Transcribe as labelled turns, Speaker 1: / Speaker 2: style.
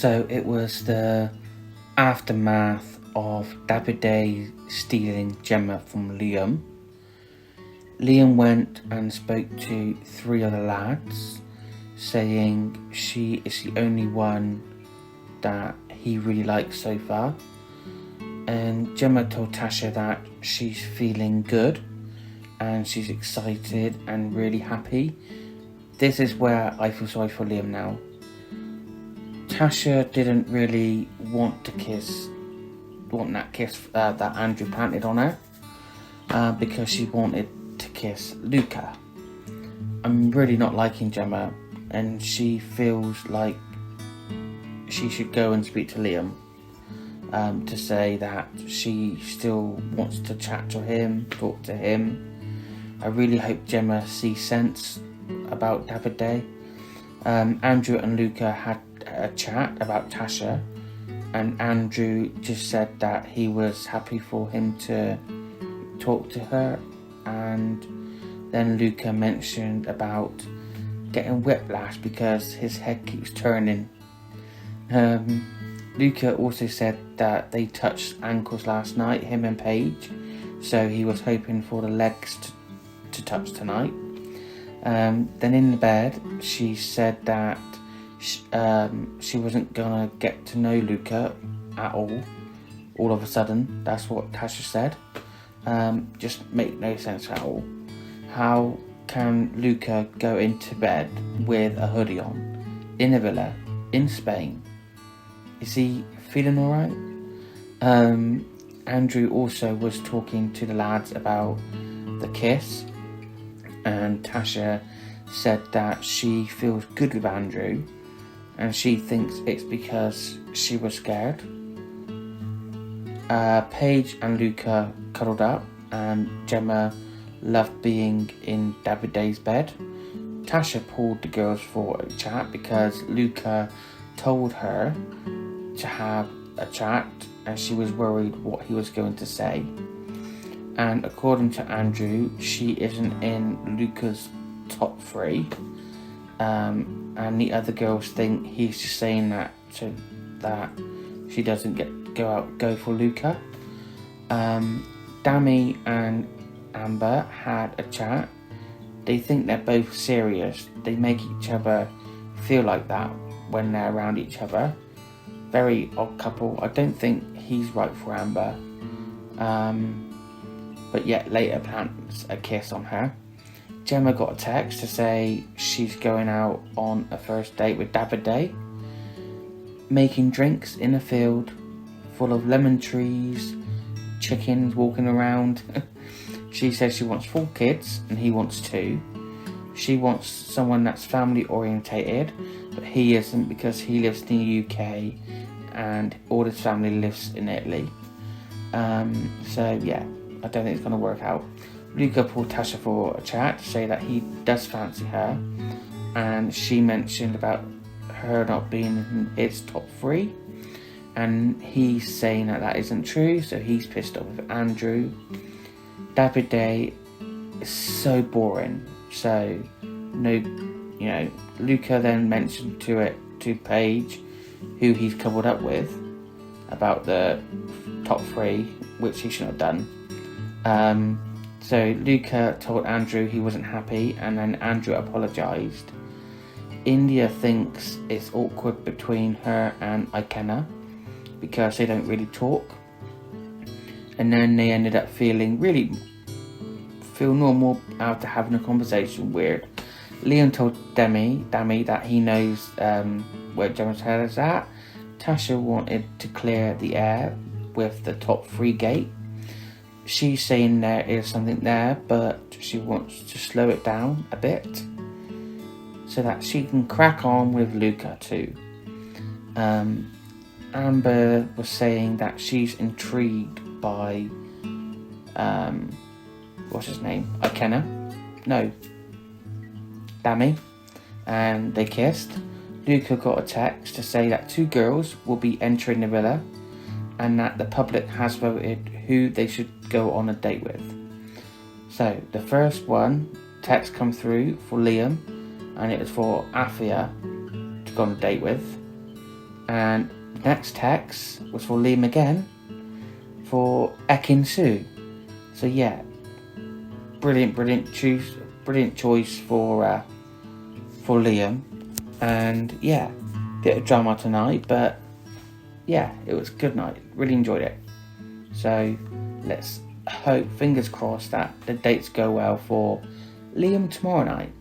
Speaker 1: So it was the aftermath of Davide stealing Gemma from Liam. Liam went and spoke to 3 other lads, saying she is the only one that he really likes so far. And Gemma told Tasha that she's feeling good and she's excited and really happy. This is where I feel sorry for Liam now. Tasha didn't really want that kiss that Andrew planted on her, because she wanted to kiss Luca. I'm really not liking Gemma, and she feels like she should go and speak to Liam, to say that she still wants to chat to him, talk to him. I really hope Gemma sees sense about Davide. Andrew and Luca had a chat about Tasha, and Andrew just said that he was happy for him to talk to her, and then Luca mentioned about getting whiplash because his head keeps turning. Luca also said that they touched ankles last night, him and Paige, so he was hoping for the legs to touch tonight. Then in the bed, she said that she wasn't gonna get to know Luca at all of a sudden. That's what Tasha said. Just make no sense at all. How can Luca go into bed with a hoodie on in a villa in Spain? Is he feeling alright? Andrew also was talking to the lads about the kiss, and Tasha said that she feels good with Andrew and she thinks it's because she was scared. Paige and Luca cuddled up, and Gemma loved being in Davide's bed. Tasha pulled the girls for a chat because Luca told her to have a chat and she was worried what he was going to say. And according to Andrew, she isn't in Luca's top 3, and the other girls think he's just saying that so that she doesn't go for Luca. Dami and Amber had a chat. They think they're both serious. They make each other feel like that when they're around each other. Very odd couple. I don't think he's right for Amber. But yet later plants a kiss on her. Gemma got a text to say she's going out on a first date with Davide, making drinks in a field full of lemon trees, chickens walking around. She says she wants 4 kids and he wants 2. She wants someone that's family orientated, but he isn't because he lives in the UK and all his family lives in Italy. So yeah, I don't think it's going to work out. Luca pulled Tasha for a chat to say that he does fancy her, and she mentioned about her not being in its top 3, and he's saying that isn't true, so he's pissed off with Andrew. Davide is so boring, so Luca then mentioned to Paige, who he's coupled up with, about the top 3, which he shouldn't have done. So Luca told Andrew he wasn't happy, and then Andrew apologised. India thinks it's awkward between her and Ekin-Su because they don't really talk, and then they ended up feel normal after having a conversation. Weird. Liam told Dami that he knows where Gemma's head is at. Tasha wanted to clear the air with the top 3 gate. She's saying there is something there, but she wants to slow it down a bit so that she can crack on with Luca too. Amber was saying that she's intrigued by what's his name? Ekin-Su? No, Dami, and they kissed. Luca got a text to say that 2 girls will be entering the villa and that the public has voted who they should go on a date with. So the first text come through for Liam, and it was for Afia to go on a date with. And the next text was for Liam again, for Ekin-Su. So yeah, brilliant choice for Liam. And yeah, bit of drama tonight, but yeah, it was a good night. Really enjoyed it. So let's hope, fingers crossed, that the dates go well for Liam tomorrow night.